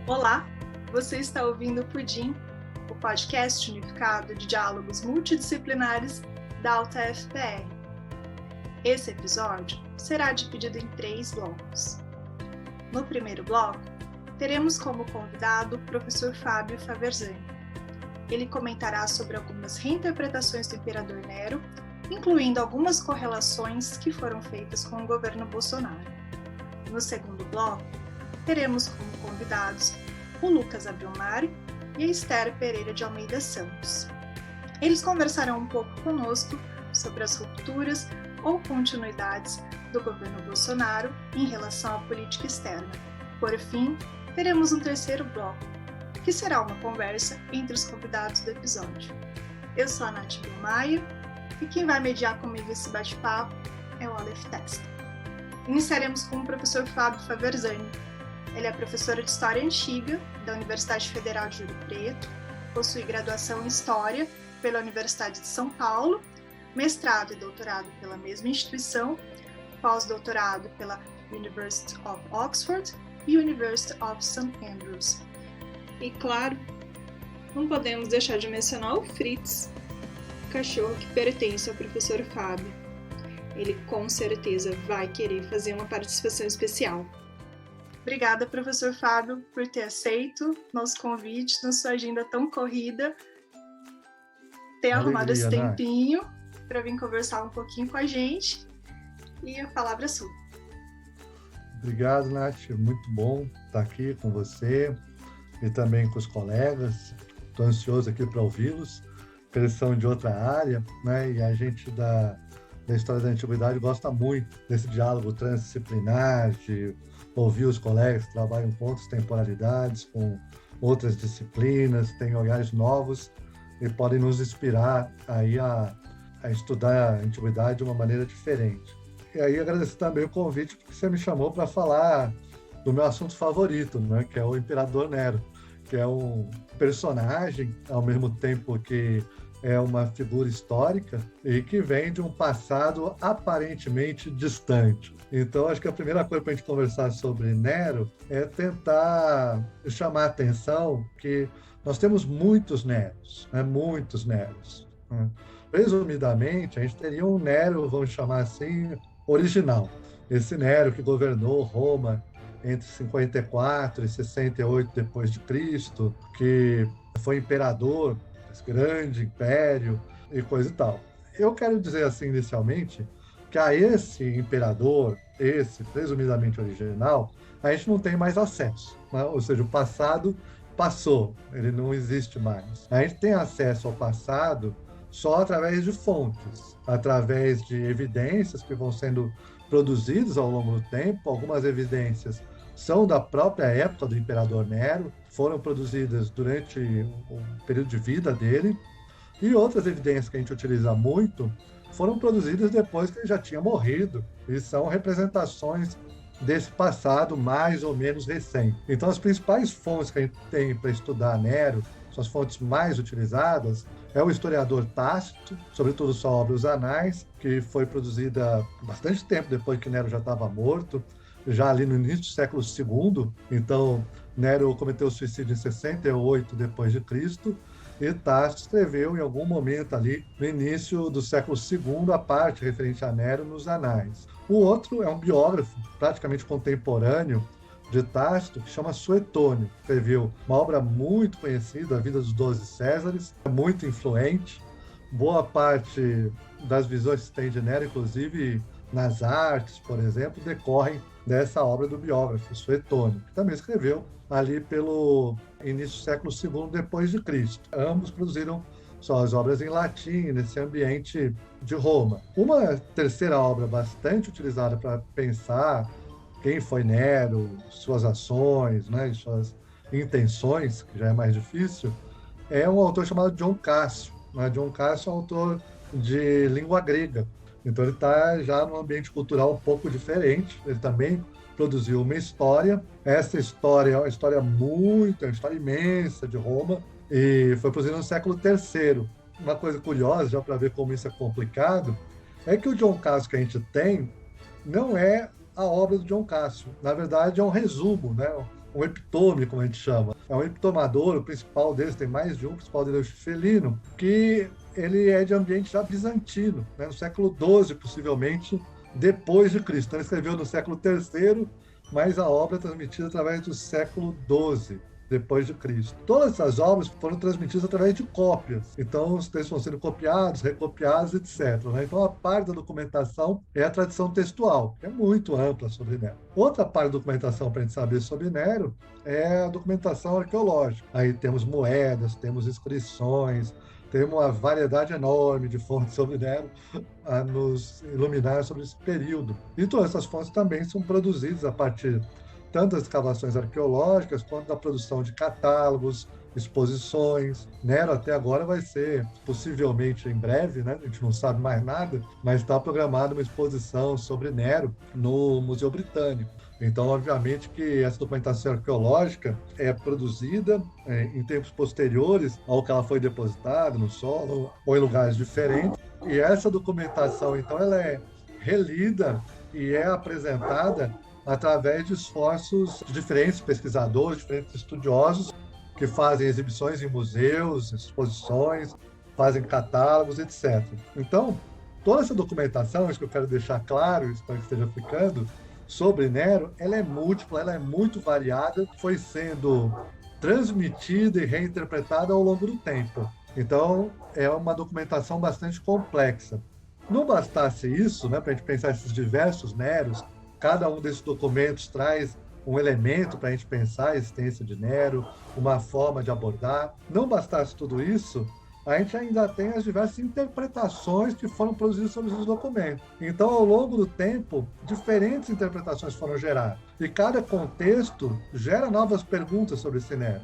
Olá, você está ouvindo o Pudim, o podcast unificado de diálogos multidisciplinares da UTF-PR. Esse episódio será dividido em 3 blocos. No primeiro bloco, teremos como convidado o professor Fábio Faverzani. Ele comentará sobre algumas reinterpretações do imperador Nero, incluindo algumas correlações que foram feitas com o governo Bolsonaro. No segundo bloco, teremos como convidados o Lucas Abriomari e a Esther Pereira de Almeida Santos. Eles conversarão um pouco conosco sobre as rupturas ou continuidades do governo Bolsonaro em relação à política externa. Por fim, teremos um terceiro bloco, que será uma conversa entre os convidados do episódio. Eu sou a Nath Maia e quem vai mediar comigo esse bate-papo é o Aleph Testa. Iniciaremos com o professor Fábio Faverzani. Ele é professor de História Antiga da Universidade Federal de Ouro Preto, possui graduação em História pela Universidade de São Paulo, mestrado e doutorado pela mesma instituição, pós-doutorado pela University of Oxford e University of St. Andrews. E claro, não podemos deixar de mencionar o Fritz, o cachorro que pertence ao professor Fábio. Ele com certeza vai querer fazer uma participação especial. Obrigada, professor Fábio, por ter aceito nosso convite na sua agenda tão corrida, ter arrumado esse tempinho para vir conversar um pouquinho com a gente. E a palavra é sua. Obrigado, Nath. Muito bom estar aqui com você e também com os colegas. Estou ansioso aqui para ouvi-los, porque eles são de outra área, né? E a gente da história da antiguidade gosta muito desse diálogo transdisciplinar, de ouvir os colegas que trabalham com outras temporalidades, com outras disciplinas, têm olhares novos e podem nos inspirar aí a estudar a antiguidade de uma maneira diferente. E aí agradecer também o convite, porque você me chamou para falar do meu assunto favorito, né, que é o imperador Nero, que é um personagem, ao mesmo tempo que é uma figura histórica e que vem de um passado aparentemente distante. Então, acho que a primeira coisa para a gente conversar sobre Nero é tentar chamar a atenção que nós temos muitos Neros, né? Muitos Neros. Né? Resumidamente, a gente teria um Nero, vamos chamar assim, original. Esse Nero que governou Roma entre 54 e 68 depois de Cristo, que foi imperador desse grande império e coisa e tal. Eu quero dizer assim, inicialmente, que a esse imperador, esse presumidamente original, a gente não tem mais acesso, né? Ou seja, o passado passou, ele não existe mais. A gente tem acesso ao passado só através de fontes, através de evidências que vão sendo produzidas ao longo do tempo. Algumas evidências são da própria época do imperador Nero, foram produzidas durante o período de vida dele, e outras evidências que a gente utiliza muito foram produzidas depois que ele já tinha morrido, e são representações desse passado mais ou menos recente. Então, as principais fontes que a gente tem para estudar Nero, são as fontes mais utilizadas, é o historiador Tácito, sobretudo sua obra Os Anais, que foi produzida bastante tempo depois que Nero já estava morto, já ali no início do século II. Então, Nero cometeu suicídio em 68 depois de Cristo, e Tácito escreveu em algum momento ali no início do século II a parte referente a Nero nos Anais. O outro é um biógrafo praticamente contemporâneo de Tácito, que chama Suetônio. Escreveu uma obra muito conhecida, A Vida dos 12 Césares, muito influente. Boa parte das visões que se tem de Nero, inclusive nas artes, por exemplo, decorrem dessa obra do biógrafo, Suetônio, que também escreveu ali pelo início do século II depois de Cristo. Ambos produziram suas obras em latim, nesse ambiente de Roma. Uma terceira obra bastante utilizada para pensar quem foi Nero, suas ações, né, suas intenções, que já é mais difícil, é um autor chamado John Cassio. Né? John Cassio é um autor de língua grega. Então ele está já num ambiente cultural um pouco diferente. Ele também produziu uma história. Essa história é uma história imensa de Roma, e foi produzida no século III. Uma coisa curiosa, já para ver como isso é complicado, é que o John Cassio que a gente tem não é a obra do John Cassio. Na verdade, é um resumo, né? um epitome, como a gente chama. É um epitomador, o principal deles, tem mais de um, o principal dele é o Felino, que ele é de ambiente já bizantino, né? No século XII, possivelmente, depois de Cristo. Então, ele escreveu no século III, mas a obra é transmitida através do século XII, depois de Cristo. Todas essas obras foram transmitidas através de cópias. Então, os textos vão sendo copiados, recopiados, etc. Né? Então, a parte da documentação é a tradição textual, que é muito ampla sobre Nero. Outra parte da documentação para a gente saber sobre Nero é a documentação arqueológica. Aí temos moedas, temos inscrições, tem uma variedade enorme de fontes sobre Nero a nos iluminar sobre esse período. E todas essas fontes também são produzidas a partir tanto das escavações arqueológicas quanto da produção de catálogos, exposições. Nero até agora vai ser, possivelmente em breve, né? A gente não sabe mais nada, mas está programada uma exposição sobre Nero no Museu Britânico. Então, obviamente que essa documentação arqueológica é produzida em tempos posteriores ao que ela foi depositada no solo ou em lugares diferentes. E essa documentação, então, ela é relida e é apresentada através de esforços de diferentes pesquisadores, diferentes estudiosos que fazem exibições em museus, exposições, fazem catálogos, etc. Então, toda essa documentação, isso que eu quero deixar claro, espero que esteja ficando, sobre Nero, ela é múltipla, ela é muito variada, foi sendo transmitida e reinterpretada ao longo do tempo. Então, é uma documentação bastante complexa. Não bastasse isso, né, para a gente pensar esses diversos Neros, cada um desses documentos traz um elemento para a gente pensar a existência de Nero, uma forma de abordar. Não bastasse tudo isso, a gente ainda tem as diversas interpretações que foram produzidas sobre esses documentos. Então, ao longo do tempo, diferentes interpretações foram geradas. E cada contexto gera novas perguntas sobre esse Nero.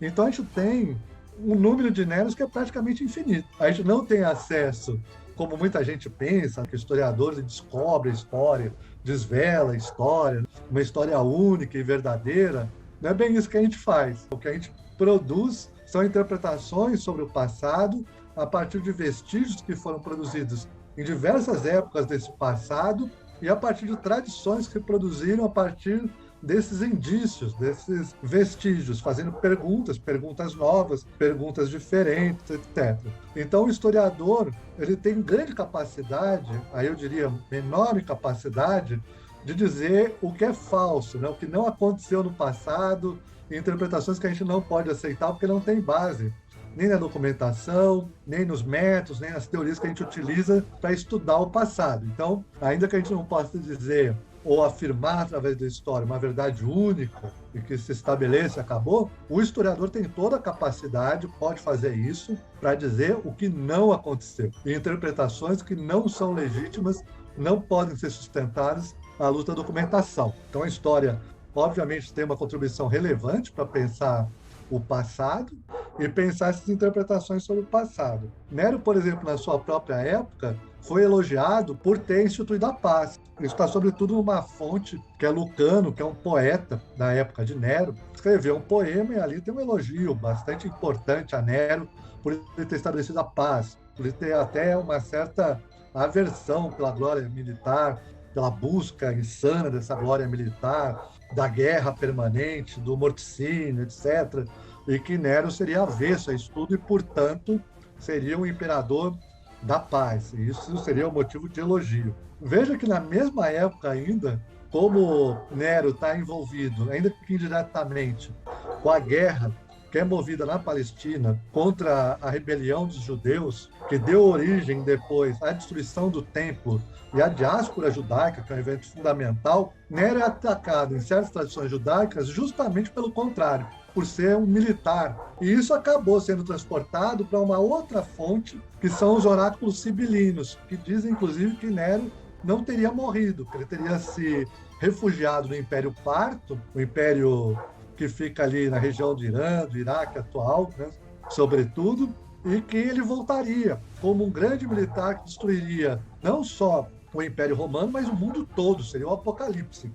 Então, a gente tem um número de Neros que é praticamente infinito. A gente não tem acesso, como muita gente pensa, que historiadores descobrem a história, desvela a história, uma história única e verdadeira. Não é bem isso que a gente faz. O que a gente produz são interpretações sobre o passado a partir de vestígios que foram produzidos em diversas épocas desse passado e a partir de tradições que produziram a partir desses indícios, desses vestígios, fazendo perguntas novas, perguntas diferentes, etc. Então, o historiador, ele tem grande capacidade, aí eu diria enorme capacidade, de dizer o que é falso, né? O que não aconteceu no passado, interpretações que a gente não pode aceitar porque não tem base, nem na documentação, nem nos métodos, nem nas teorias que a gente utiliza para estudar o passado. Então, ainda que a gente não possa dizer ou afirmar através da história uma verdade única e que se estabelece e acabou, o historiador tem toda a capacidade, pode fazer isso, para dizer o que não aconteceu. E interpretações que não são legítimas não podem ser sustentadas à luz da documentação. Então, a história, obviamente, tem uma contribuição relevante para pensar o passado e pensar essas interpretações sobre o passado. Nero, por exemplo, na sua própria época, foi elogiado por ter instituído a paz. Isso está, sobretudo, numa fonte que é Lucano, que é um poeta da época de Nero, escreveu um poema e ali tem um elogio bastante importante a Nero por ele ter estabelecido a paz, por ele ter até uma certa aversão pela glória militar, pela busca insana dessa glória militar, da guerra permanente, do morticínio, etc., e que Nero seria avesso a isso tudo e, portanto, seria um imperador da paz. E isso seria um motivo de elogio. Veja que na mesma época ainda, como Nero está envolvido, ainda que indiretamente, com a guerra que é movida na Palestina contra a rebelião dos judeus, que deu origem depois à destruição do templo e à diáspora judaica, que é um evento fundamental, Nero é atacado em certas tradições judaicas justamente pelo contrário, por ser um militar. E isso acabou sendo transportado para uma outra fonte, que são os oráculos sibilinos, que dizem, inclusive, que Nero não teria morrido, que ele teria se refugiado no Império Parto, o império que fica ali na região do Irã, do Iraque atual, né, sobretudo, e que ele voltaria como um grande militar que destruiria não só o Império Romano, mas o mundo todo, seria o Apocalipse.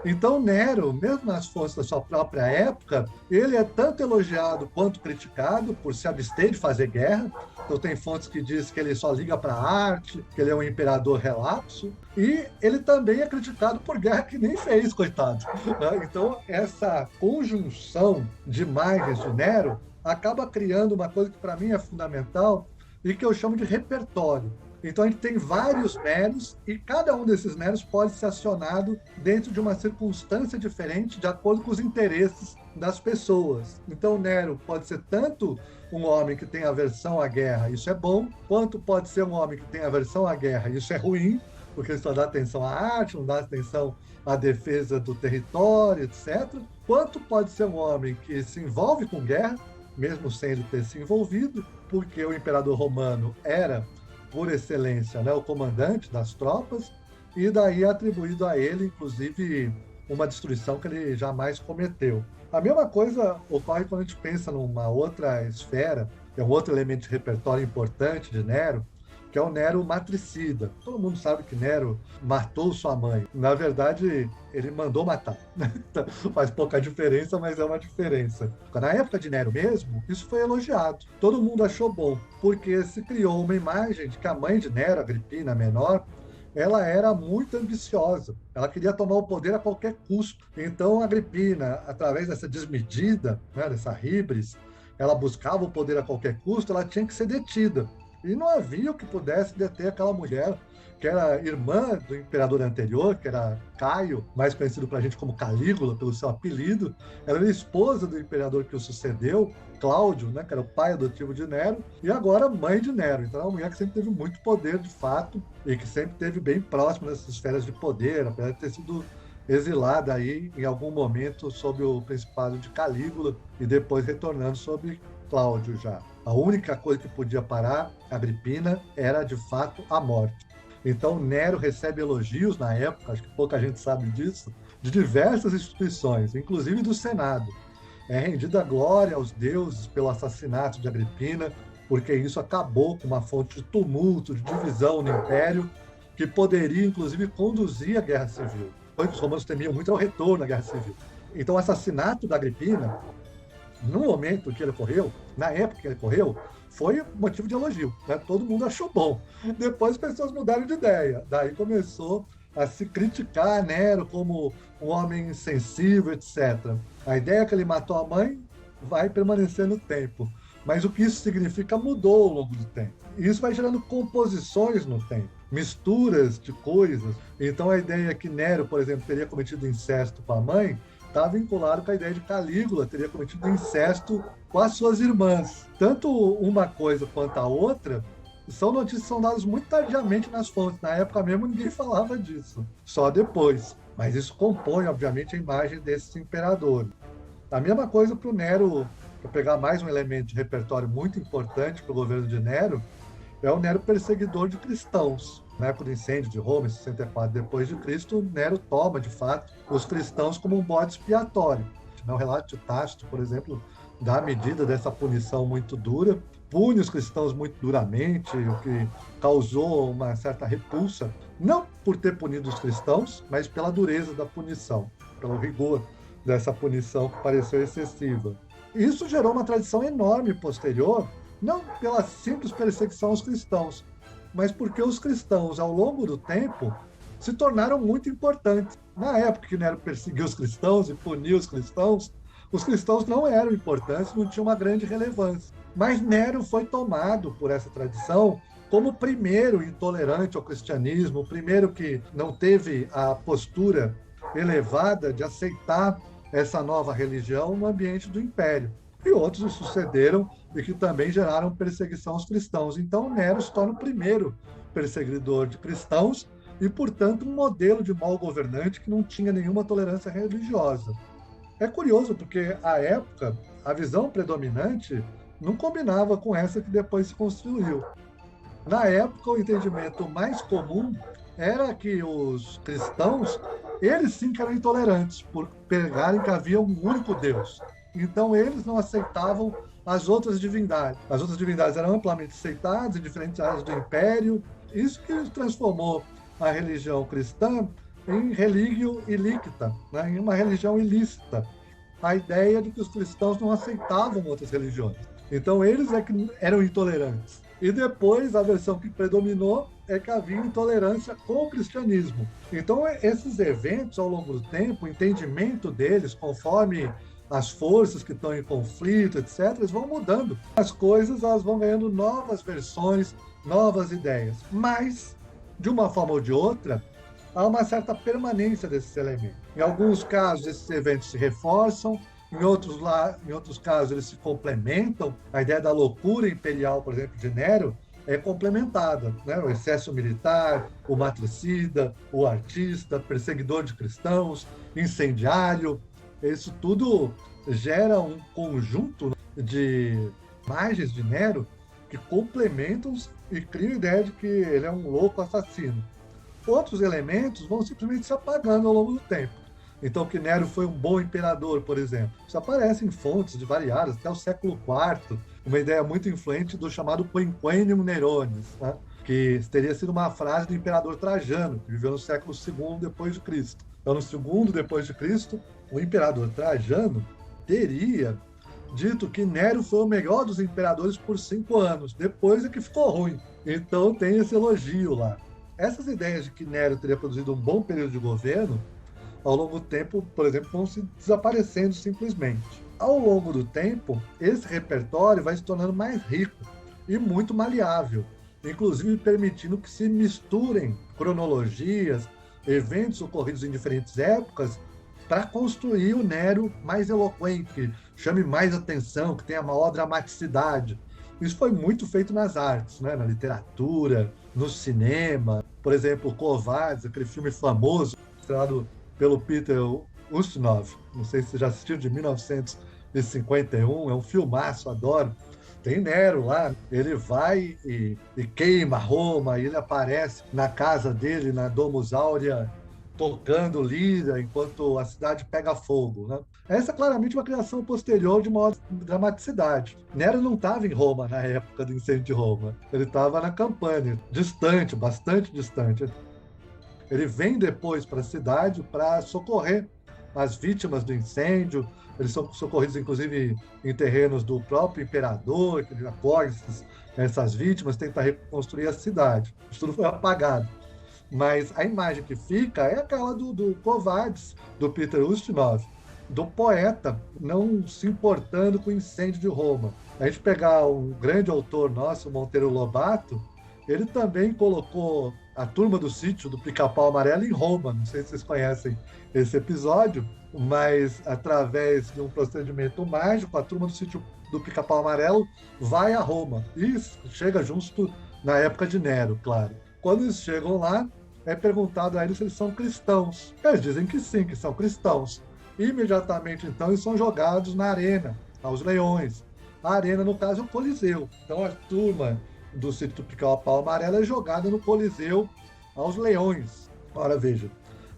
Então Nero, mesmo nas fontes da sua própria época, ele é tanto elogiado quanto criticado por se abster de fazer guerra. Então tem fontes que dizem que ele só liga para a arte, que ele é um imperador relapso, e ele também é criticado por guerra que nem fez, coitado. Então essa conjunção de imagens de Nero acaba criando uma coisa que para mim é fundamental e que eu chamo de repertório. Então a gente tem vários Neros e cada um desses Neros pode ser acionado dentro de uma circunstância diferente de acordo com os interesses das pessoas. Então Nero pode ser tanto um homem que tem aversão à guerra, isso é bom, quanto pode ser um homem que tem aversão à guerra, isso é ruim, porque só dá atenção à arte, não dá atenção à defesa do território, etc. Quanto pode ser um homem que se envolve com guerra, mesmo sem ele ter se envolvido, porque o imperador romano era, por excelência, né, o comandante das tropas, e daí é atribuído a ele, inclusive, uma destruição que ele jamais cometeu. A mesma coisa ocorre quando a gente pensa numa outra esfera, que é um outro elemento de repertório importante de Nero, que é o Nero matricida. Todo mundo sabe que Nero matou sua mãe. Na verdade, ele mandou matar. Faz pouca diferença, mas é uma diferença. Na época de Nero mesmo, isso foi elogiado. Todo mundo achou bom, porque se criou uma imagem de que a mãe de Nero, Agripina, menor, ela era muito ambiciosa. Ela queria tomar o poder a qualquer custo. Então, a Agripina, através dessa desmedida, né, dessa híbris, ela buscava o poder a qualquer custo, ela tinha que ser detida. E não havia o que pudesse deter aquela mulher, que era irmã do imperador anterior, que era Caio, mais conhecido para a gente como Calígula, pelo seu apelido. Ela era esposa do imperador que o sucedeu, Cláudio, né, que era o pai adotivo de Nero, e agora mãe de Nero. Então é uma mulher que sempre teve muito poder, de fato, e que sempre esteve bem próxima dessas esferas de poder, apesar de ter sido exilada aí em algum momento sob o principado de Calígula e depois retornando sob Cláudio já. A única coisa que podia parar Agripina era, de fato, a morte. Então, Nero recebe elogios na época, acho que pouca gente sabe disso, de diversas instituições, inclusive do Senado. É rendida glória aos deuses pelo assassinato de Agripina, porque isso acabou com uma fonte de tumulto, de divisão no Império, que poderia, inclusive, conduzir a Guerra Civil. O que os romanos temiam muito é o retorno à Guerra Civil. Então, o assassinato da Agripina, no momento que ele ocorreu, na época que ele ocorreu, foi motivo de elogio, né? Todo mundo achou bom. Depois as pessoas mudaram de ideia. Daí começou a se criticar Nero como um homem insensível, etc. A ideia que ele matou a mãe vai permanecer no tempo. Mas o que isso significa mudou ao longo do tempo. E isso vai gerando composições no tempo, misturas de coisas. Então a ideia que Nero, por exemplo, teria cometido incesto com a mãe está vinculado com a ideia de Calígula teria cometido incesto com as suas irmãs. Tanto uma coisa quanto a outra são notícias que são dadas muito tardiamente nas fontes. Na época mesmo ninguém falava disso, só depois. Mas isso compõe, obviamente, a imagem desses imperadores. A mesma coisa para o Nero, para pegar mais um elemento de repertório muito importante para o governo de Nero, é o Nero perseguidor de cristãos. Na época do incêndio de Roma, em 64 depois de Cristo, Nero toma, de fato, os cristãos como um bode expiatório. O relato de Tácito, por exemplo, dá a medida dessa punição muito dura, pune os cristãos muito duramente, o que causou uma certa repulsa, não por ter punido os cristãos, mas pela dureza da punição, pelo rigor dessa punição que pareceu excessiva. Isso gerou uma tradição enorme posterior, não pela simples perseguição aos cristãos, mas porque os cristãos, ao longo do tempo, se tornaram muito importantes. Na época que Nero perseguiu os cristãos e puniu os cristãos não eram importantes, não tinham uma grande relevância. Mas Nero foi tomado por essa tradição como o primeiro intolerante ao cristianismo, o primeiro que não teve a postura elevada de aceitar essa nova religião no ambiente do Império. E outros sucederam e que também geraram perseguição aos cristãos. Então, Nero se torna o primeiro perseguidor de cristãos e, portanto, um modelo de mau governante que não tinha nenhuma tolerância religiosa. É curioso porque, à época, a visão predominante não combinava com essa que depois se construiu. Na época, o entendimento mais comum era que os cristãos, eles sim que eram intolerantes, por pegarem que havia um único Deus. Então, eles não aceitavam as outras divindades. As outras divindades eram amplamente aceitadas em diferentes áreas do Império. Isso que transformou a religião cristã em religio illicta, né? Em uma religião ilícita. A ideia de que os cristãos não aceitavam outras religiões. Então, eles é que eram intolerantes. E depois, a versão que predominou é que havia intolerância com o cristianismo. Então, esses eventos, ao longo do tempo, o entendimento deles, conforme as forças que estão em conflito, etc., eles vão mudando. As coisas elas vão ganhando novas versões, novas ideias. Mas, de uma forma ou de outra, há uma certa permanência desses elementos. Em alguns casos, esses eventos se reforçam, em outros casos, eles se complementam. A ideia da loucura imperial, por exemplo, de Nero, é complementada, né? O excesso militar, o matricida, o artista, perseguidor de cristãos, incendiário. Isso tudo gera um conjunto de imagens de Nero que complementam e criam a ideia de que ele é um louco assassino. Outros elementos vão simplesmente se apagando ao longo do tempo. Então, que Nero foi um bom imperador, por exemplo. Isso aparece em fontes de variadas, até o século IV, uma ideia muito influente do chamado Quinquennium Neronis, né? Que teria sido uma frase do imperador Trajano, que viveu no século II depois de Cristo. Então, no segundo depois de Cristo, o imperador Trajano teria dito que Nero foi o melhor dos imperadores por 5 anos, depois é que ficou ruim. Então, tem esse elogio lá. Essas ideias de que Nero teria produzido um bom período de governo, ao longo do tempo, por exemplo, vão se desaparecendo simplesmente. Ao longo do tempo, esse repertório vai se tornando mais rico e muito maleável, inclusive permitindo que se misturem cronologias, eventos ocorridos em diferentes épocas, para construir o Nero mais eloquente, que chame mais atenção, que tenha maior dramaticidade. Isso foi muito feito nas artes, né? Na literatura, no cinema. Por exemplo, Covardes, aquele filme famoso, estrelado pelo Peter Ustinov, não sei se você já assistiu, de 1951, é um filmaço, adoro. Tem Nero lá, ele vai e queima Roma, e ele aparece na casa dele, na Domus Aurea, tocando lira enquanto a cidade pega fogo, né? Essa é claramente uma criação posterior de maior dramaticidade. Nero não estava em Roma na época do incêndio de Roma, ele estava na Campânia, distante, bastante distante. Ele vem depois para a cidade para socorrer as vítimas do incêndio. Eles são socorridos, inclusive, em terrenos do próprio imperador, que ele apoia essas vítimas, tenta reconstruir a cidade. Isso tudo foi apagado. Mas a imagem que fica é aquela do Covardes, do Peter Ustinov, do poeta não se importando com o incêndio de Roma. A gente pegar um grande autor nosso, Monteiro Lobato, ele também colocou a turma do sítio do Pica-Pau Amarelo em Roma. Não sei se vocês conhecem esse episódio, mas através de um procedimento mágico, a turma do sítio do Pica-Pau Amarelo vai a Roma e chega justo na época de Nero, claro. Quando eles chegam lá, é perguntado a eles se eles são cristãos. Eles dizem que sim, que são cristãos. Imediatamente, então, eles são jogados na arena, aos leões. A arena, no caso, é o Coliseu. Então, a turma do sítio do Pica-Pau Amarelo é jogada no Coliseu aos leões. Ora, veja,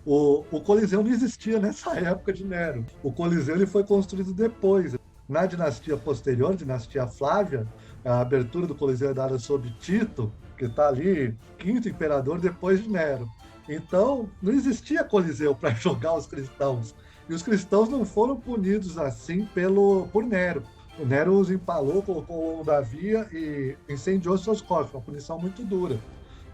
o Coliseu não existia nessa época de Nero. O Coliseu ele foi construído depois. Na dinastia posterior, dinastia Flávia, a abertura do Coliseu é dada sob Tito, que está ali, quinto imperador depois de Nero. Então, não existia Coliseu para jogar os cristãos. E os cristãos não foram punidos assim por Nero. O Nero os empalou, colocou ao longo da via e incendiou seus corpos, uma punição muito dura.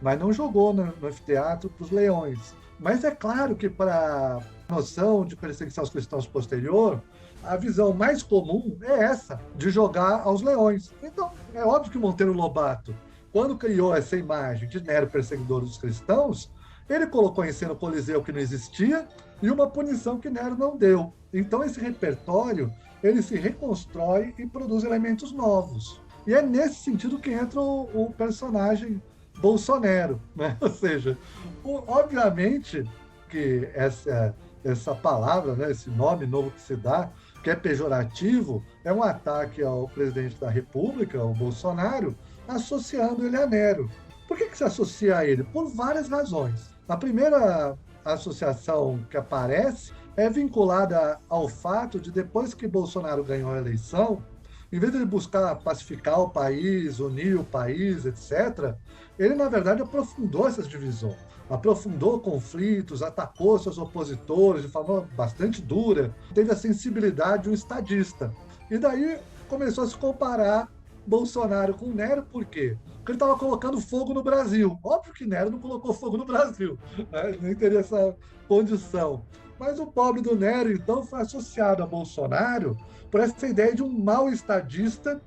Mas não jogou no anfiteatro para os leões. Mas é claro que para a noção de perseguição aos cristãos posterior, a visão mais comum é essa, de jogar aos leões. Então, é óbvio que Monteiro Lobato, quando criou essa imagem de Nero perseguidor dos cristãos, ele colocou em cena o Coliseu que não existia e uma punição que Nero não deu. Então, esse repertório ele se reconstrói e produz elementos novos. E é nesse sentido que entra o personagem Bolsonaro, né? Ou seja, obviamente que essa palavra, né, esse nome novo que se dá, que é pejorativo, é um ataque ao presidente da República, o Bolsonaro, associando ele a Nero. Por que se associa a ele? Por várias razões. A primeira associação que aparece é vinculada ao fato de, depois que Bolsonaro ganhou a eleição, em vez de ele buscar pacificar o país, unir o país, etc., ele, na verdade, aprofundou essas divisões. aprofundou conflitos, atacou seus opositores de forma bastante dura, teve a sensibilidade de um estadista. E daí começou a se comparar Bolsonaro com Nero, por quê? Porque ele estava colocando fogo no Brasil. Óbvio que Nero não colocou fogo no Brasil, né? Nem teria essa condição. Mas o pobre do Nero, então, foi associado a Bolsonaro por essa ideia de um mau estadista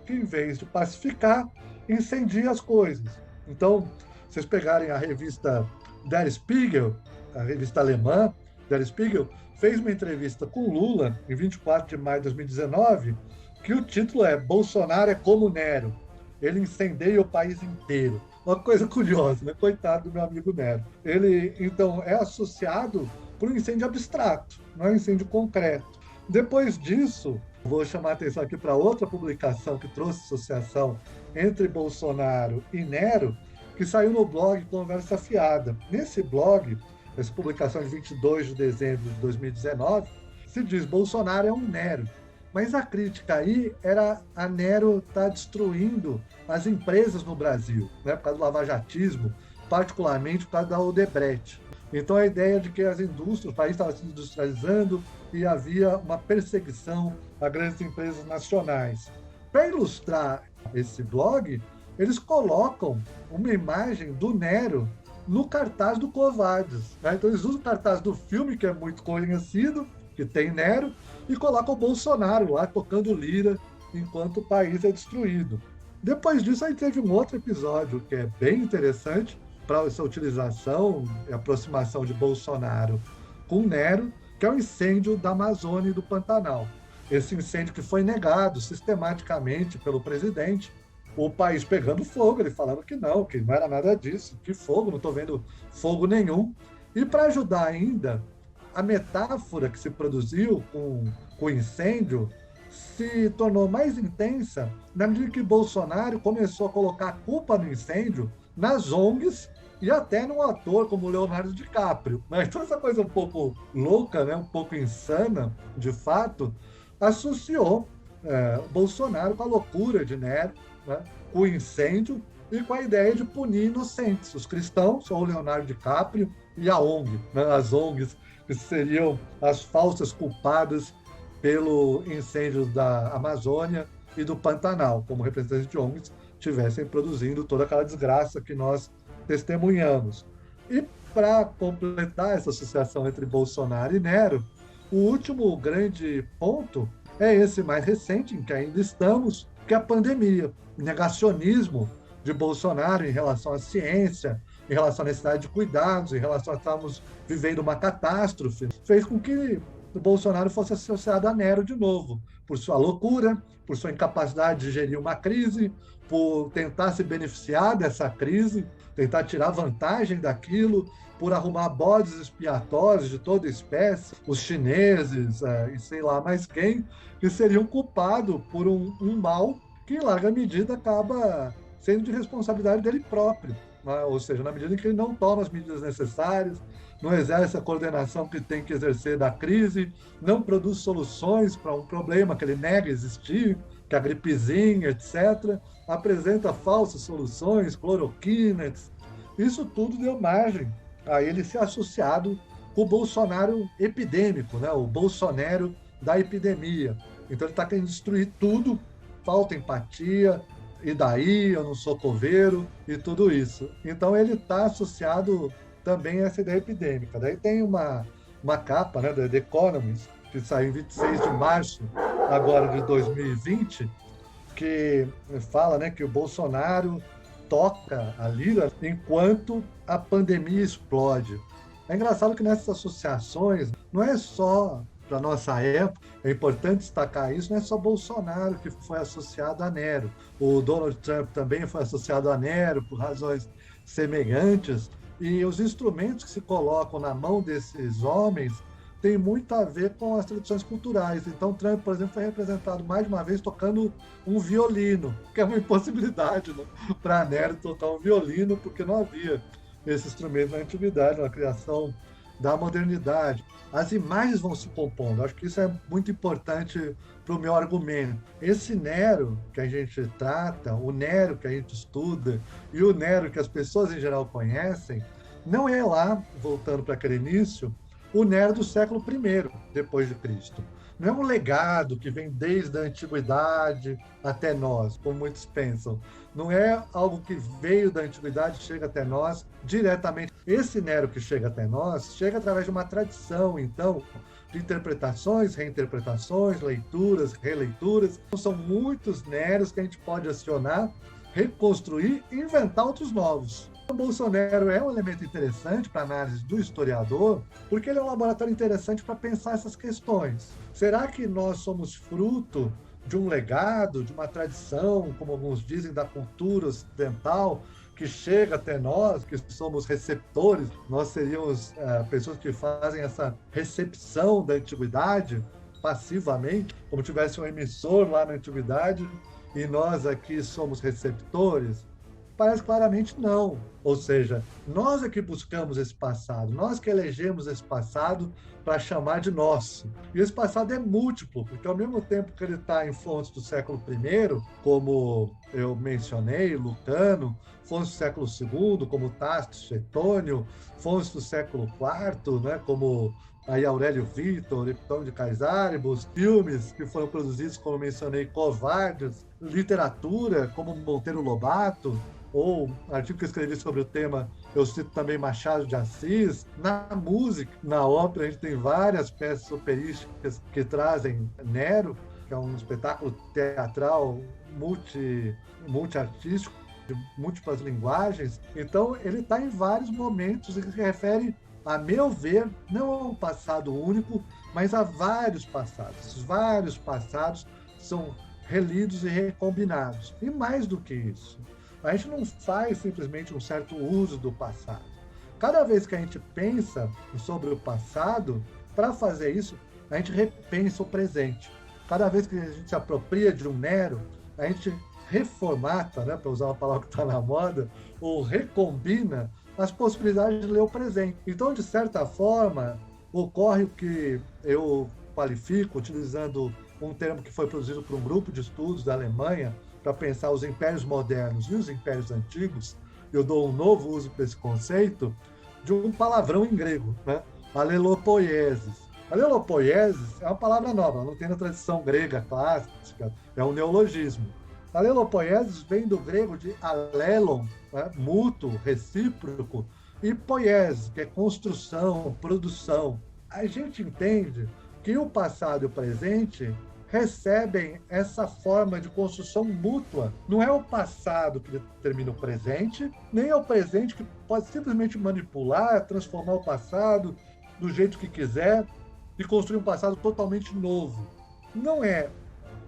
que, em vez de pacificar, incendia as coisas. Então, vocês pegarem a revista Der Spiegel, a revista alemã, Der Spiegel, fez uma entrevista com Lula, em 24 de maio de 2019, que o título é Bolsonaro é como Nero. Ele incendeia o país inteiro. Uma coisa curiosa, né? Coitado do meu amigo Nero. Ele, então, é associado por um incêndio abstrato, não é um incêndio concreto. Depois disso, vou chamar a atenção aqui para outra publicação que trouxe associação entre Bolsonaro e Nero, que saiu no blog Conversa Fiada. Nesse blog, essa publicação de 22 de dezembro de 2019, se diz Bolsonaro é um Nero. Mas a crítica aí era a Nero estar destruindo as empresas no Brasil, né, por causa do lavajatismo, particularmente por causa da Odebrecht. Então a ideia de que as indústrias, o país estava se industrializando e havia uma perseguição a grandes empresas nacionais. Para ilustrar esse blog, eles colocam uma imagem do Nero no cartaz do Quo Vadis, né? Então eles usam o cartaz do filme, que é muito conhecido, que tem Nero, e colocam o Bolsonaro lá tocando lira enquanto o país é destruído. Depois disso, aí teve um outro episódio que é bem interessante para essa utilização e aproximação de Bolsonaro com Nero, que é o incêndio da Amazônia e do Pantanal. Esse incêndio que foi negado sistematicamente pelo presidente, o país pegando fogo, ele falando que não era nada disso, que fogo, não estou vendo fogo nenhum. E para ajudar ainda, a metáfora que se produziu com o incêndio se tornou mais intensa na medida que Bolsonaro começou a colocar a culpa no incêndio nas ONGs e até num ator como Leonardo DiCaprio. Então essa coisa um pouco louca, né, um pouco insana, de fato, associou Bolsonaro com a loucura de Nero, né, com o incêndio e com a ideia de punir inocentes, os cristãos, ou o Leonardo DiCaprio, e a ONG, né, as ONGs que seriam as falsas culpadas pelo incêndio da Amazônia e do Pantanal, como representantes de ONGs estivessem produzindo toda aquela desgraça que nós testemunhamos. E para completar essa associação entre Bolsonaro e Nero, o último grande ponto é esse mais recente, em que ainda estamos, que é a pandemia. O negacionismo de Bolsonaro em relação à ciência, em relação à necessidade de cuidados, em relação a estarmos vivendo uma catástrofe, fez com que o Bolsonaro fosse associado a Nero de novo, por sua loucura, por sua incapacidade de gerir uma crise, por tentar se beneficiar dessa crise, tentar tirar vantagem daquilo, por arrumar bodes expiatórios de toda espécie, os chineses e sei lá mais quem, que seriam culpados por um mal que, em larga medida, acaba sendo de responsabilidade dele próprio, né? Ou seja, na medida em que ele não toma as medidas necessárias, não exerce a coordenação que tem que exercer da crise, não produz soluções para um problema que ele nega existir, que é a gripezinha, etc., apresenta falsas soluções, cloroquina, etc. Isso tudo deu margem a ele ser associado com o Bolsonaro epidêmico, né? O Bolsonaro da epidemia. Então ele está querendo destruir tudo, falta empatia, e daí eu não sou coveiro e tudo isso. Então ele está associado também a essa ideia epidêmica. Daí tem uma capa, né, da The Economist, que saiu em 26 de março agora de 2020, que fala, né, que o Bolsonaro toca a lira enquanto a pandemia explode. É engraçado que nessas associações não é só para nossa época, é importante destacar isso, não é só Bolsonaro que foi associado a Nero. O Donald Trump também foi associado a Nero por razões semelhantes, e os instrumentos que se colocam na mão desses homens têm muito a ver com as tradições culturais. Então, Trump, por exemplo, foi representado mais de uma vez tocando um violino, que é uma impossibilidade, né, para Nero tocar um violino, porque não havia esse instrumento na antiguidade, na criação da modernidade. As imagens vão se compondo. Acho que isso é muito importante para o meu argumento. Esse Nero que a gente trata, o Nero que a gente estuda e o Nero que as pessoas em geral conhecem, não é lá, voltando para aquele início, o Nero do século I depois de Cristo. Não é um legado que vem desde a antiguidade até nós, como muitos pensam. Não é algo que veio da antiguidade e chega até nós diretamente. Esse Nero que chega até nós chega através de uma tradição, então, de interpretações, reinterpretações, leituras, releituras. São muitos Neros que a gente pode acionar, reconstruir e inventar outros novos. O Bolsonaro é um elemento interessante para a análise do historiador, porque ele é um laboratório interessante para pensar essas questões. Será que nós somos fruto de um legado, de uma tradição, como alguns dizem, da cultura ocidental, que chega até nós, que somos receptores? Nós seríamos pessoas que fazem essa recepção da antiguidade passivamente, como tivesse um emissor lá na antiguidade, e nós aqui somos receptores? Parece claramente não. Ou seja, nós é que buscamos esse passado, nós que elegemos esse passado para chamar de nosso. E esse passado é múltiplo, porque ao mesmo tempo que ele está em fontes do século I, como eu mencionei, Lucano, fontes do século II, como Tácito, Suetônio, fontes do século IV, né, como aí Aurélio Victor, Epitão de Caesaribus, filmes que foram produzidos, como mencionei, Covardes, literatura, como Monteiro Lobato, ou artigo que eu escrevi sobre o tema, eu cito também Machado de Assis. Na música, na ópera, a gente tem várias peças operísticas que trazem Nero, que é um espetáculo teatral multiartístico, de múltiplas linguagens. Então, ele está em vários momentos e se refere, a meu ver, não a um passado único, mas a vários passados. Os vários passados são relidos e recombinados. E mais do que isso, a gente não faz simplesmente um certo uso do passado. Cada vez que a gente pensa sobre o passado, para fazer isso, a gente repensa o presente. Cada vez que a gente se apropria de um Nero, a gente reformata, né, para usar uma palavra que está na moda, ou recombina as possibilidades de ler o presente. Então, de certa forma, ocorre o que eu qualifico, utilizando um termo que foi produzido por um grupo de estudos da Alemanha, para pensar os impérios modernos e os impérios antigos. Eu dou um novo uso para esse conceito, de um palavrão em grego, né? Alelopoiesis. Alelopoiesis é uma palavra nova, não tem na tradição grega clássica, é um neologismo. Alelopoiesis vem do grego de alelon, né? Mútuo, recíproco, e poiesis, que é construção, produção. A gente entende que o passado e o presente recebem essa forma de construção mútua. Não é o passado que determina o presente, nem é o presente que pode simplesmente manipular, transformar o passado do jeito que quiser e construir um passado totalmente novo. Não é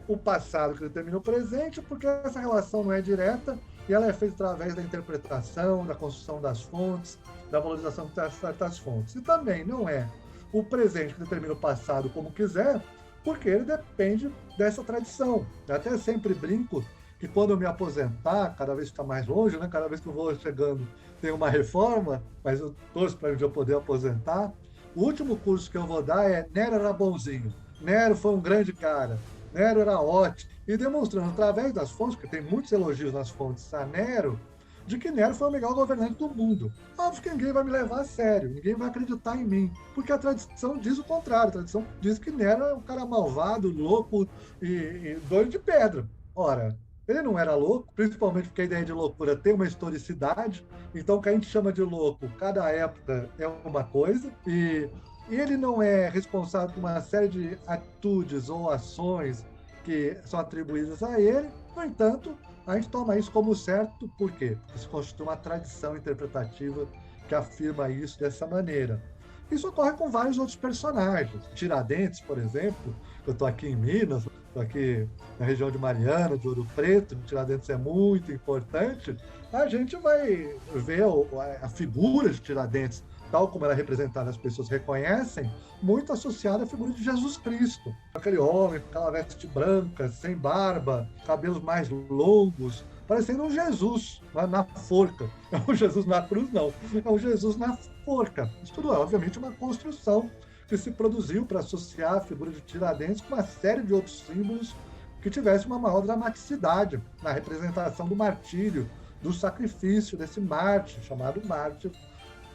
o passado que determina o presente, porque essa relação não é direta e ela é feita através da interpretação, da construção das fontes, da valorização de certas fontes. E também não é o presente que determina o passado como quiser, porque ele depende dessa tradição. Eu até sempre brinco que quando eu me aposentar, cada vez fica mais longe, né? Cada vez que eu vou chegando tem uma reforma, mas eu torço para eu poder aposentar. O último curso que eu vou dar é Nero era bonzinho, Nero foi um grande cara, Nero era ótimo, e demonstrando através das fontes, porque tem muitos elogios nas fontes a Nero, de que Nero foi o melhor governante do mundo. Óbvio que ninguém vai me levar a sério, ninguém vai acreditar em mim, porque a tradição diz o contrário, a tradição diz que Nero é um cara malvado, louco e doido de pedra. Ora, ele não era louco, principalmente porque a ideia de loucura tem uma historicidade, então o que a gente chama de louco, cada época é uma coisa, e ele não é responsável por uma série de atitudes ou ações que são atribuídas a ele. No entanto, a gente toma isso como certo, por quê? Porque se constitui uma tradição interpretativa que afirma isso dessa maneira. Isso ocorre com vários outros personagens. Tiradentes, por exemplo, eu estou aqui em Minas, estou aqui na região de Mariana, de Ouro Preto, Tiradentes é muito importante, a gente vai ver a figura de Tiradentes, tal como ela é representada, as pessoas reconhecem, muito associada à figura de Jesus Cristo. Aquele homem com aquela veste branca, sem barba, cabelos mais longos, parecendo um Jesus na forca. Não é um Jesus na cruz, não. É um Jesus na forca. Isso tudo é, obviamente, uma construção que se produziu para associar a figura de Tiradentes com uma série de outros símbolos que tivessem uma maior dramaticidade na representação do martírio, do sacrifício desse mártir, chamado mártir,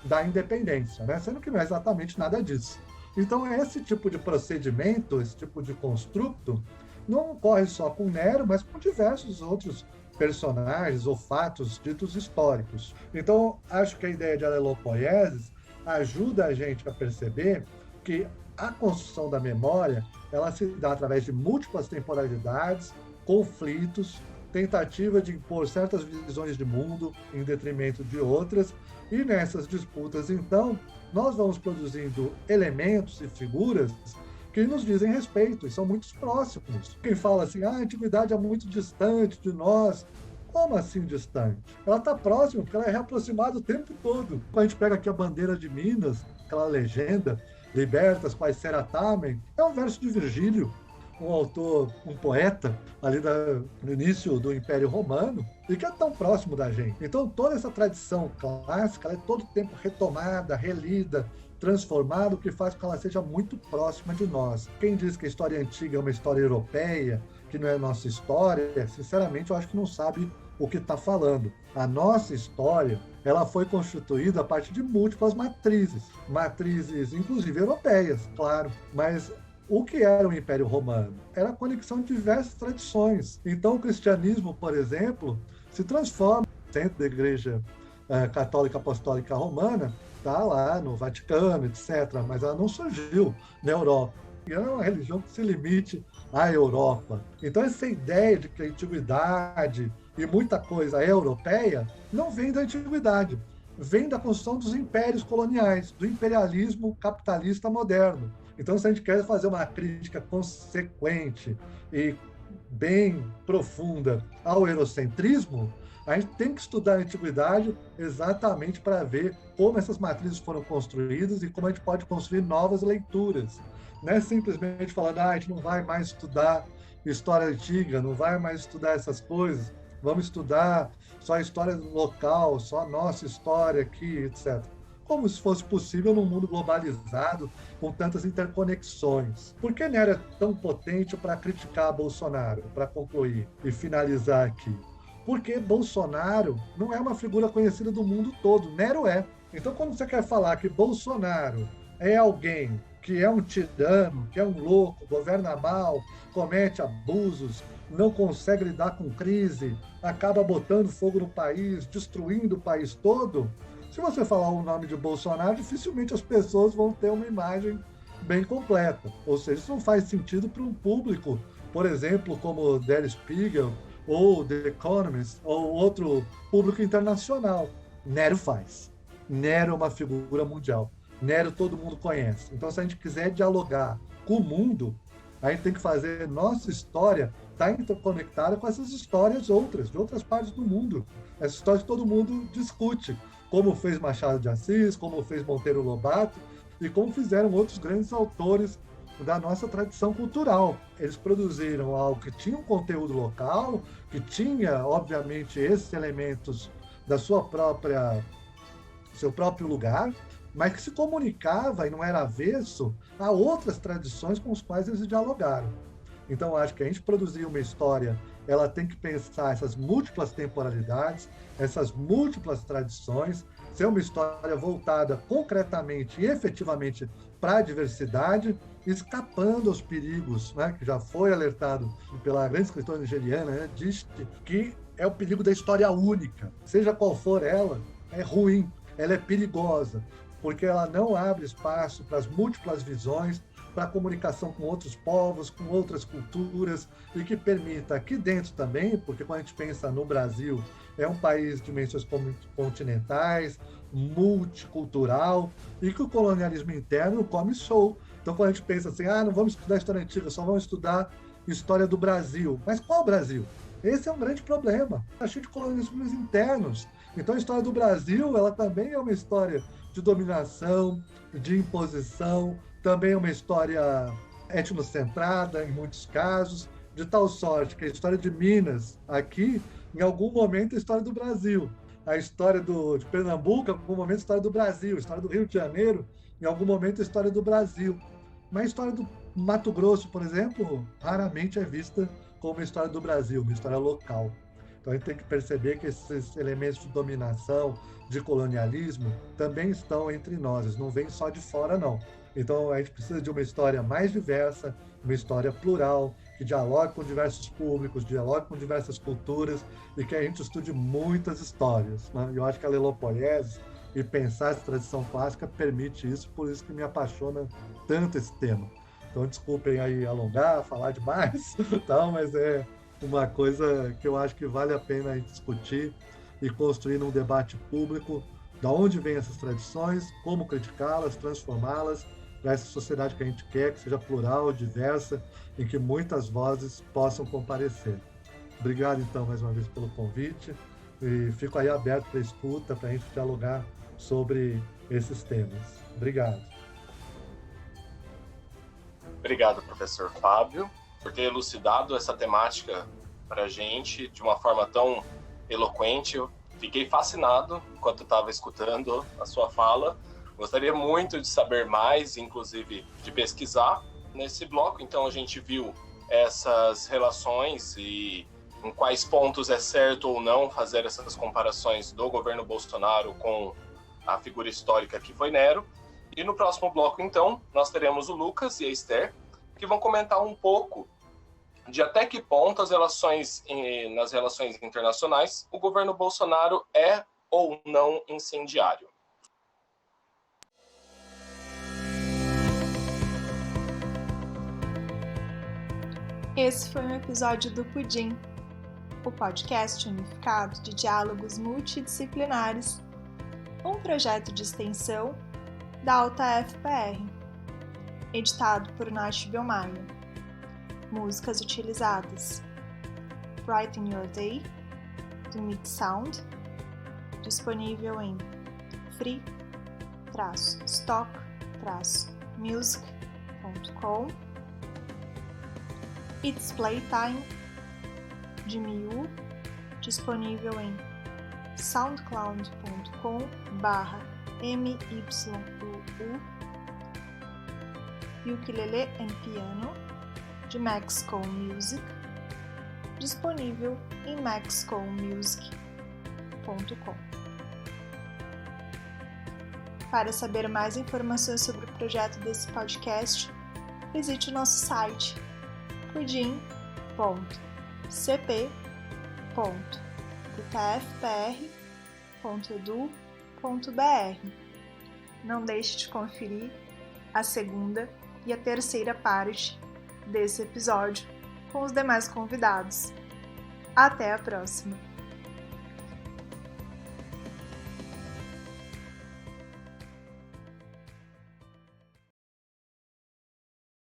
da independência, né? Sendo que não é exatamente nada disso. Então, esse tipo de procedimento, esse tipo de construto, não ocorre só com Nero, mas com diversos outros personagens ou fatos ditos históricos. Então, acho que a ideia de alelopoiesis ajuda a gente a perceber que a construção da memória ela se dá através de múltiplas temporalidades, conflitos, tentativa de impor certas visões de mundo em detrimento de outras, e nessas disputas, então, nós vamos produzindo elementos e figuras que nos dizem respeito e são muito próximos. Quem fala assim, a antiguidade é muito distante de nós, como assim distante? Ela está próxima porque ela é reaproximada o tempo todo. Quando a gente pega aqui a bandeira de Minas, aquela legenda, libertas quais seratamen, é um verso de Virgílio, um autor, um poeta ali no início do Império Romano, e que é tão próximo da gente. Então, toda essa tradição clássica ela é todo tempo retomada, relida, transformada, o que faz com que ela seja muito próxima de nós. Quem diz que a história antiga é uma história europeia, que não é nossa história, sinceramente, eu acho que não sabe o que está falando. A nossa história ela foi constituída a partir de múltiplas matrizes inclusive europeias, claro, mas o que era o Império Romano? Era a conexão de diversas tradições. Então, o cristianismo, por exemplo, se transforma dentro da Igreja Católica Apostólica Romana, está lá no Vaticano, etc., mas ela não surgiu na Europa. E é uma religião que se limite à Europa. Então, essa ideia de que a antiguidade e muita coisa é europeia não vem da antiguidade, vem da construção dos impérios coloniais, do imperialismo capitalista moderno. Então, se a gente quer fazer uma crítica consequente e bem profunda ao eurocentrismo, a gente tem que estudar a antiguidade exatamente para ver como essas matrizes foram construídas e como a gente pode construir novas leituras. Não é simplesmente falando, a gente não vai mais estudar história antiga, não vai mais estudar essas coisas, vamos estudar só a história local, só a nossa história aqui, etc. Como se fosse possível num mundo globalizado, com tantas interconexões. Por que Nero é tão potente para criticar Bolsonaro, para concluir e finalizar aqui? Porque Bolsonaro não é uma figura conhecida do mundo todo, Nero é. Então, quando você quer falar que Bolsonaro é alguém que é um tirano, que é um louco, governa mal, comete abusos, não consegue lidar com crise, acaba botando fogo no país, destruindo o país todo, se você falar o nome de Bolsonaro, dificilmente as pessoas vão ter uma imagem bem completa. Ou seja, isso não faz sentido para um público, por exemplo, como Der Spiegel, ou The Economist, ou outro público internacional. Nero faz. Nero é uma figura mundial. Nero todo mundo conhece. Então, se a gente quiser dialogar com o mundo, a gente tem que fazer nossa história estar interconectada com essas histórias outras, de outras partes do mundo. Essas histórias que todo mundo discute, como fez Machado de Assis, como fez Monteiro Lobato e como fizeram outros grandes autores da nossa tradição cultural. Eles produziram algo que tinha um conteúdo local, que tinha, obviamente, esses elementos da seu próprio lugar, mas que se comunicava e não era avesso a outras tradições com as quais eles dialogaram. Então, acho que a gente produzir uma história, ela tem que pensar essas múltiplas temporalidades, essas múltiplas tradições, ser uma história voltada concretamente e efetivamente para a diversidade, escapando aos perigos, né, que já foi alertado pela grande escritora nigeriana, né, diz que é o perigo da história única. Seja qual for ela, é ruim, ela é perigosa, porque ela não abre espaço para as múltiplas visões, para a comunicação com outros povos, com outras culturas, e que permita aqui dentro também, porque quando a gente pensa no Brasil, é um país de dimensões continentais, multicultural, e que o colonialismo interno come show. Então, quando a gente pensa assim, não vamos estudar história antiga, só vamos estudar história do Brasil. Mas qual Brasil? Esse é um grande problema. Está cheio de colonialismos internos. Então, a história do Brasil, ela também é uma história de dominação, de imposição, também é uma história etnocentrada, em muitos casos, de tal sorte que a história de Minas, aqui, em algum momento, é a história do Brasil. A história de Pernambuco, em algum momento, é a história do Brasil. A história do Rio de Janeiro, em algum momento, é a história do Brasil. Mas a história do Mato Grosso, por exemplo, raramente é vista como uma história do Brasil, uma história local. Então a gente tem que perceber que esses elementos de dominação, de colonialismo, também estão entre nós, eles não vêm só de fora, não. Então a gente precisa de uma história mais diversa, uma história plural, que dialogue com diversos públicos, dialogue com diversas culturas e que a gente estude muitas histórias, né? Eu acho que a lelopoiese e pensar essa tradição clássica permite isso, por isso que me apaixona tanto esse tema. Então desculpem aí alongar, falar demais, tal, mas é uma coisa que eu acho que vale a pena a gente discutir e construir um debate público da onde vêm essas tradições, como criticá-las, transformá-las para essa sociedade que a gente quer, que seja plural, diversa, em que muitas vozes possam comparecer. Obrigado, então, mais uma vez pelo convite e fico aí aberto para a escuta, para a gente dialogar sobre esses temas. Obrigado. Obrigado, professor Fábio, por ter elucidado essa temática para a gente de uma forma tão eloquente. Eu fiquei fascinado enquanto estava escutando a sua fala. Gostaria muito de saber mais, inclusive de pesquisar nesse bloco. Então a gente viu essas relações e em quais pontos é certo ou não fazer essas comparações do governo Bolsonaro com a figura histórica que foi Nero. E no próximo bloco, então, nós teremos o Lucas e a Esther, que vão comentar um pouco de até que ponto nas relações internacionais o governo Bolsonaro é ou não incendiário. Esse foi um episódio do Pudim, o podcast unificado de diálogos multidisciplinares, um projeto de extensão da UTF-PR, editado por Nath Belmaia. Músicas utilizadas: Brighten Your Day, do Mix Sound, disponível em free-stock-music.com. It's Playtime, de Miu, disponível em soundcloud.com/MYUU. Ukulele and Piano, de Maxcom Music, disponível em maxcommusic.com. Para saber mais informações sobre o projeto desse podcast, visite o nosso site pudim.cp.utfpr.edu.br. Não deixe de conferir a segunda e a terceira parte desse episódio com os demais convidados. Até a próxima!